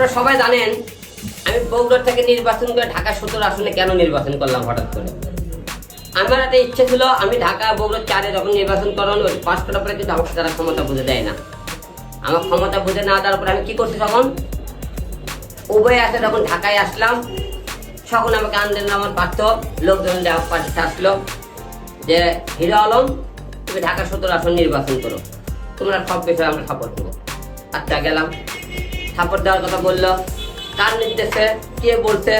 আপনারা সবাই জানেন আমি বগুড়া থেকে নির্বাচন করে ঢাকা 17 আসনে কেন নির্বাচন করলাম হঠাৎ করে। আমার একটা ইচ্ছে ছিল, আমি ঢাকা বগুড়া 4-এ যখন নির্বাচন করানো 5 করার পরে কিন্তু আমাকে তারা ক্ষমতা বুঝে দেয় না। আমার ক্ষমতা বুঝে না দেওয়ার পরে আমি কি করছি, তখন উভয় আছে যখন ঢাকায় আসলাম, তখন আমাকে আন্দোলন আমার পার্থ লোকজন পাশে আসলো যে হিরো আলম তুমি ঢাকা 17 আসন নির্বাচন করো, তোমরা সব বিষয়ে আমরা সাপোর্ট দেবো। আচ্ছা গেলাম, সাপোর্ট দেওয়ার কথা বললো, কার নির্দেশে কে বলছে,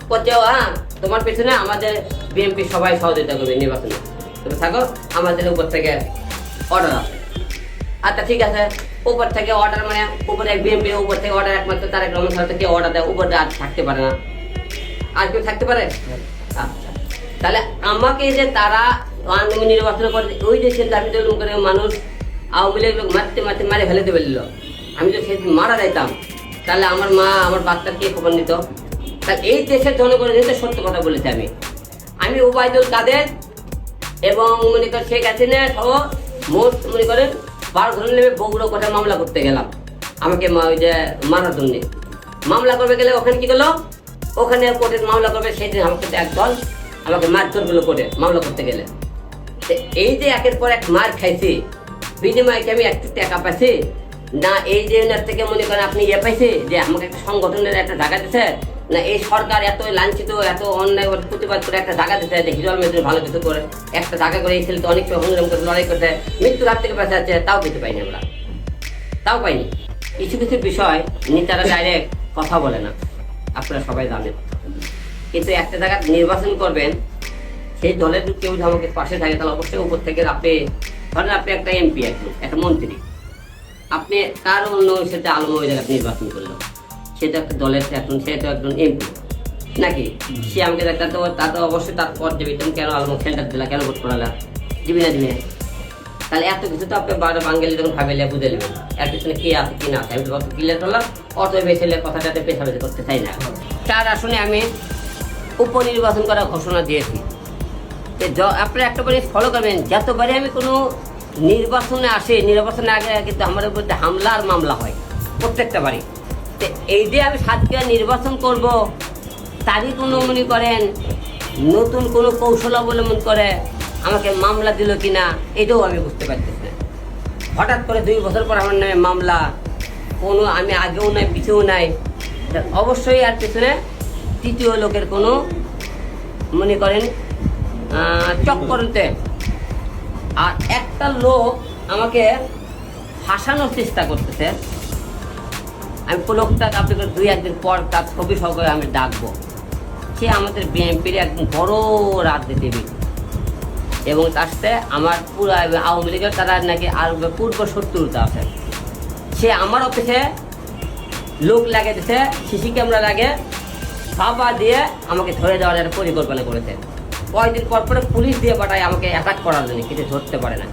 করছে হ্যাঁ তোমার পিছনে আমাদের বিএনপি সবাই সহযোগিতা করবে নির্বাচনে, তুমি থাকো, আমাদের উপর থেকে অর্ডার আছে। আচ্ছা ঠিক আছে, উপর থেকে অর্ডার মানে উপরে বিএনপি উপর থেকে অর্ডার, একমাত্র তারেক রহমান সাহেব থেকে অর্ডার দেয়, উপরে আর থাকতে পারে না, আর কেউ থাকতে পারে। আচ্ছা তাহলে আমাকে যে তারা নির্বাচন করে ওই যে দাবি করে মানুষ আওয়ামী লীগ মারতে মারতে মারে ফেলে দেবে, আমি যদি সেদিন মারা যাইতাম তাহলে আমার মা আমার বাচ্চার কে খবর নিত। তাহলে এই দেশের জনগণের কিন্তু সত্য কথা বলেছি আমি ওবায়দুল কাদের এবং মনে করেন শেখ হাসিনা সহ মোট মনে করেন 12 ধরনের নেমে বগুড়া কোথায় মামলা করতে গেলাম, আমাকে ওই যে মারার জন্যে মামলা করবে গেলে ওখানে কি করলো, ওখানে কোর্টে মামলা করবে, সেদিন আমাকে একদল আমাকে মারধর গুলো করে মামলা করতে গেলে। এই যে একের পর এক মার খাইছি, বিনিময়ে আমি একটু টাকা পাইছি না, এই যে থেকে মনে করেন আপনি ইয়ে পাইছে যে আমাকে একটা সংগঠনের একটা জায়গা দিচ্ছে না, এই সরকার এত লাঞ্ছিত এত অন্যায় প্রতিবাদ করে একটা জায়গা দিতে যে হিরো আলমের ভালো কিছু করে একটা জায়গা করে, এই ছেলে তো অনেক সংগ্রাম করে লড়াই করতে মৃত্যুর হাত থেকে বেঁচে আছে, তাও পেতে পাইনি আমরা, তাও পাইনি। কিছু কিছু বিষয় নেতারা ডাইরেক্ট কথা বলে না, আপনারা সবাই জানেন। কিন্তু একটা জায়গা নির্বাচন করবেন, সেই দলের কেউ যদি আমাকে পাশে থাকে তাহলে অবশ্যই উপর থেকে আপনি ধরেন আপনি একটা এমপি, একটা মন্ত্রী, আপনি কার অন্য সেটা আলম ওই জায়গায় নির্বাচন করলো, সেটা একটা দলের এখন সে তো একজন এমপি নাকি, সে আমাকে একটা তো তা তো অবশ্যই তার পর দেবে, তুমি কেন আলম সেন্টার দিলা, কেন ভোট করালা, দিবি না দিবে। তাহলে এত কিছু তো আপনি বাঙালি যখন ভাবিলে বুঝে নেবেন এর পিছনে কে আছে কি না আছে। আমি তো কত ক্লিয়ার করলাম, অত বেশি কথাটাতে পেশাবেশি করতে চাই না। 4 আসনে আমি উপনির্বাচন করার ঘোষণা দিয়েছি। আপনারা একটা জিনিস ফলো করবেন, যতবারে আমি কোনো নির্বাচনে আসি, নির্বাচনের আগে কিন্তু আমার উপর হামলা আর মামলা হয় প্রত্যেকটা বাড়ি। তো এই যে আমি 7 নির্বাচন করব, তারই কোনো মনে করেন নতুন কোনো কৌশল অবলম্বন করে আমাকে মামলা দিল কি না, এটাও আমি বুঝতে পারতেছি না। হঠাৎ করে 2 বছর পর আমার নামে মামলা, কোনো আমি আগেও নাই পিছেও নাই, অবশ্যই আর পিছনে তৃতীয় লোকের কোনো মনে করেন চক্করতে। আর একটা লোক আমাকে ফাঁসানোর চেষ্টা করতেছে, আমি লোকটা আপনি 2-1 দিন পর তার ছবি সহকারে আমি ডাকবো। সে আমাদের বিএনপির একদম বড় রাজনীতিবিদ এবং তার সাথে আমার পুরো আওয়ামী লীগের তারা নাকি আর পূর্ব শত্রুতা আছে। সে আমার অফিসে লোক লাগিয়ে দিছে, সিসি ক্যামেরা লাগে বাবা দিয়ে আমাকে ধরে দেওয়ার একটা পরিকল্পনা করেছে। কয়েকদিন পর পরে পুলিশ দিয়ে পাঠায় আমাকে অ্যাটাক করার জন্য, কিছু ধরতে পারে না।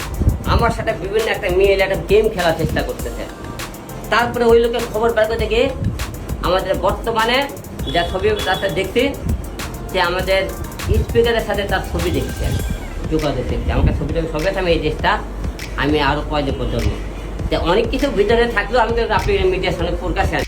আমার সাথে বিভিন্ন একটা মেয়ে একটা গেম খেলার চেষ্টা করতেছে। তারপরে ওই লোকের খবর বের করে দেখি আমাদের বর্তমানে যা ছবি তার দেখছি, যে আমাদের স্পিকারের সাথে তার ছবি দেখছি, যোগাযোগ দেখছি, আমাকে ছবিটা সবে আমি এই দেশটা আমি আরও কয়েকদিন পর্যন্ত অনেক কিছু ভিতরে থাকলেও আমি আপনি মিডিয়ার সামনে প্রকাশ